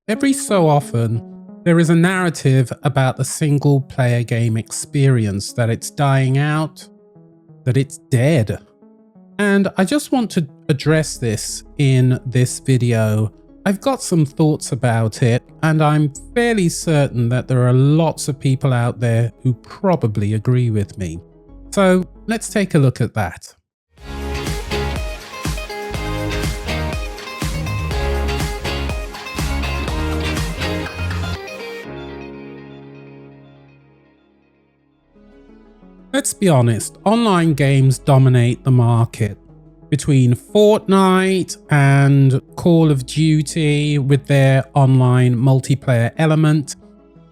Every so often, there is a narrative about the single player game experience, that it's dying out, that it's dead. And I just want to address this in this video. I've got some thoughts about it, and I'm fairly certain that there are lots of people out there who probably agree with me. So let's take a look at that. Let's be honest, online games dominate the market. Between Fortnite and Call of Duty with their online multiplayer element,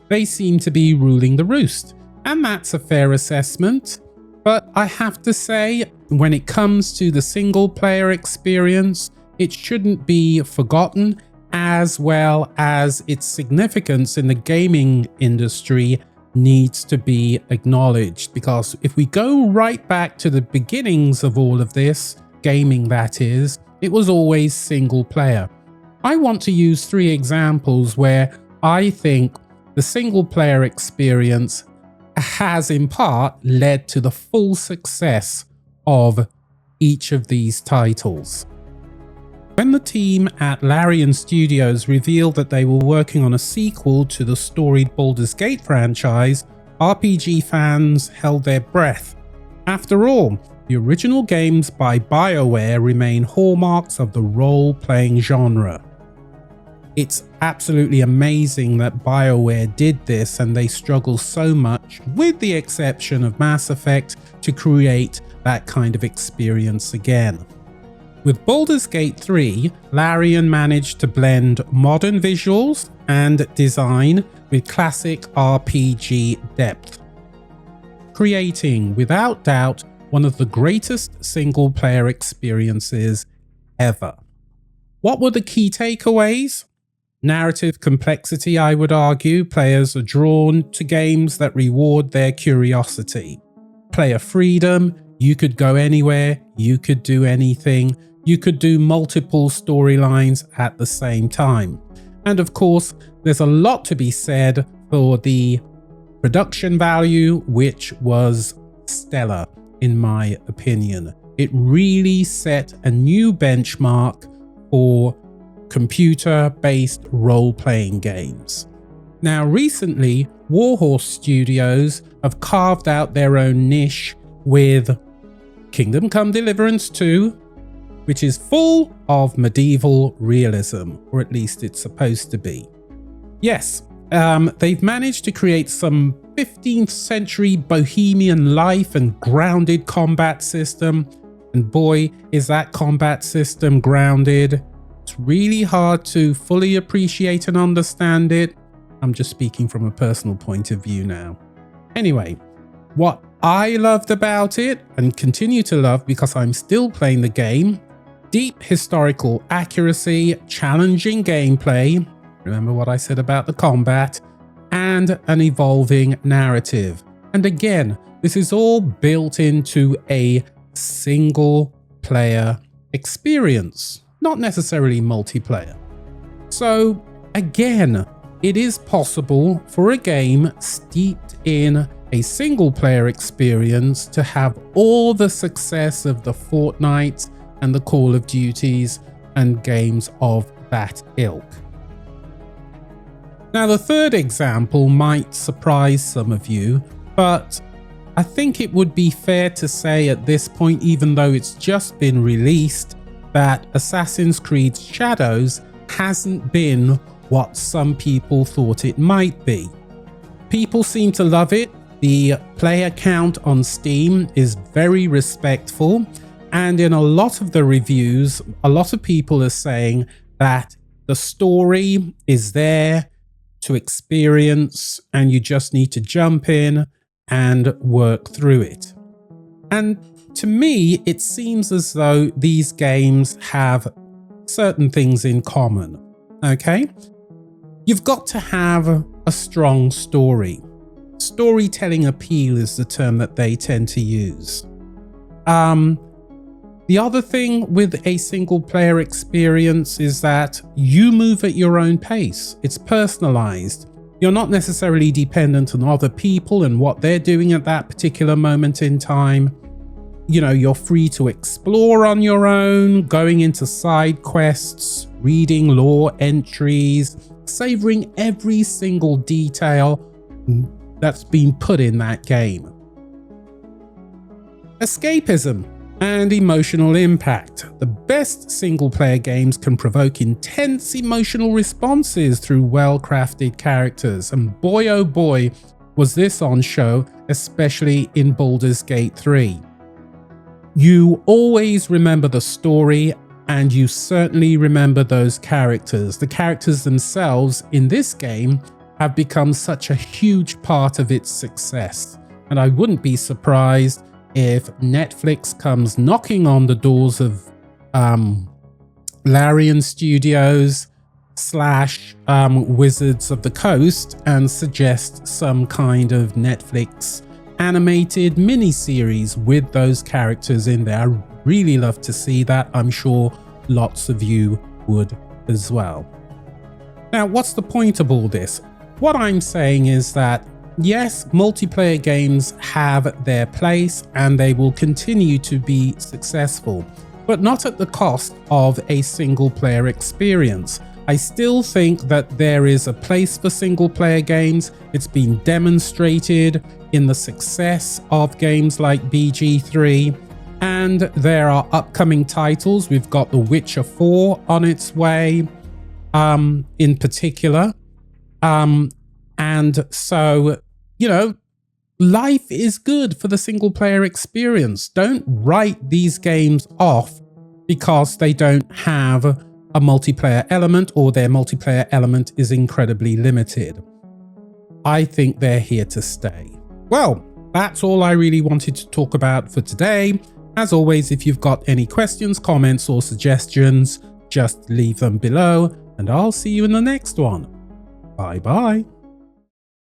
they seem to be ruling the roost. And that's a fair assessment. But I have to say, when it comes to the single player experience, it shouldn't be forgotten, as well as its significance in the gaming industry needs to be acknowledged. Because if we go right back to the beginnings of all of this, gaming that is, it was always single player. I want to use 3 examples where I think the single player experience has in part led to the full success of each of these titles. When the team at Larian Studios revealed that they were working on a sequel to the storied Baldur's Gate franchise, RPG fans held their breath. After all, the original games by BioWare remain hallmarks of the role-playing genre. It's absolutely amazing that BioWare did this, and they struggle so much, with the exception of Mass Effect, to create that kind of experience again. With Baldur's Gate 3, Larian managed to blend modern visuals and design with classic RPG depth, creating, without doubt, one of the greatest single-player experiences ever. What were the key takeaways? Narrative complexity, I would argue. Players are drawn to games that reward their curiosity. Player freedom, you could go anywhere, you could do anything, you could do multiple storylines at the same time. And of course, there's a lot to be said for the production value, which was stellar, in my opinion. It really set a new benchmark for computer-based role-playing games. Now, recently, Warhorse Studios have carved out their own niche with Kingdom Come Deliverance 2, which is full of medieval realism, or at least it's supposed to be. Yes, they've managed to create some 15th century bohemian life and grounded combat system. And boy, is that combat system grounded. It's really hard to fully appreciate and understand it. I'm just speaking from a personal point of view now. Anyway, what I loved about it, and continue to love because I'm still playing the game, deep historical accuracy, challenging gameplay, remember what I said about the combat, and an evolving narrative. And again, this is all built into a single player experience, not necessarily multiplayer. So again, it is possible for a game steeped in a single player experience to have all the success of the Fortnite and the Call of Duties and games of that ilk. Now, the third example might surprise some of you, but I think it would be fair to say at this point, even though it's just been released, that Assassin's Creed Shadows hasn't been what some people thought it might be. People seem to love it. The player count on Steam is very respectful. And in a lot of the reviews, a lot of people are saying that the story is there to experience and you just need to jump in and work through it. And to me, it seems as though these games have certain things in common, okay? You've got to have a strong story. Storytelling appeal is the term that they tend to use. The The other thing with a single player experience is that you move at your own pace. It's personalized. You're not necessarily dependent on other people and what they're doing at that particular moment in time. You know, you're free to explore on your own, going into side quests, reading lore entries, savoring every single detail that's been put in that game. Escapism and emotional impact. The best single-player games can provoke intense emotional responses through well-crafted characters, and boy oh boy was this on show, especially in Baldur's Gate 3. You always remember the story, and you certainly remember those characters. The characters themselves in this game have become such a huge part of its success, and I wouldn't be surprised if Netflix comes knocking on the doors of Larian Studios / Wizards of the Coast and suggest some kind of Netflix animated miniseries with those characters in there. I really love to see that. I'm sure lots of you would as well. Now, what's the point of all this? What I'm saying is that yes, multiplayer games have their place and they will continue to be successful, but not at the cost of a single player experience. I still think that there is a place for single player games. It's been demonstrated in the success of games like BG3, and there are upcoming titles. We've got The Witcher 4 on its way, in particular. And so, you know, life is good for the single player experience. Don't write these games off because they don't have a multiplayer element or their multiplayer element is incredibly limited. I think they're here to stay. Well, that's all I really wanted to talk about for today. As always, if you've got any questions, comments, or suggestions, just leave them below, and I'll see you in the next one. Bye bye.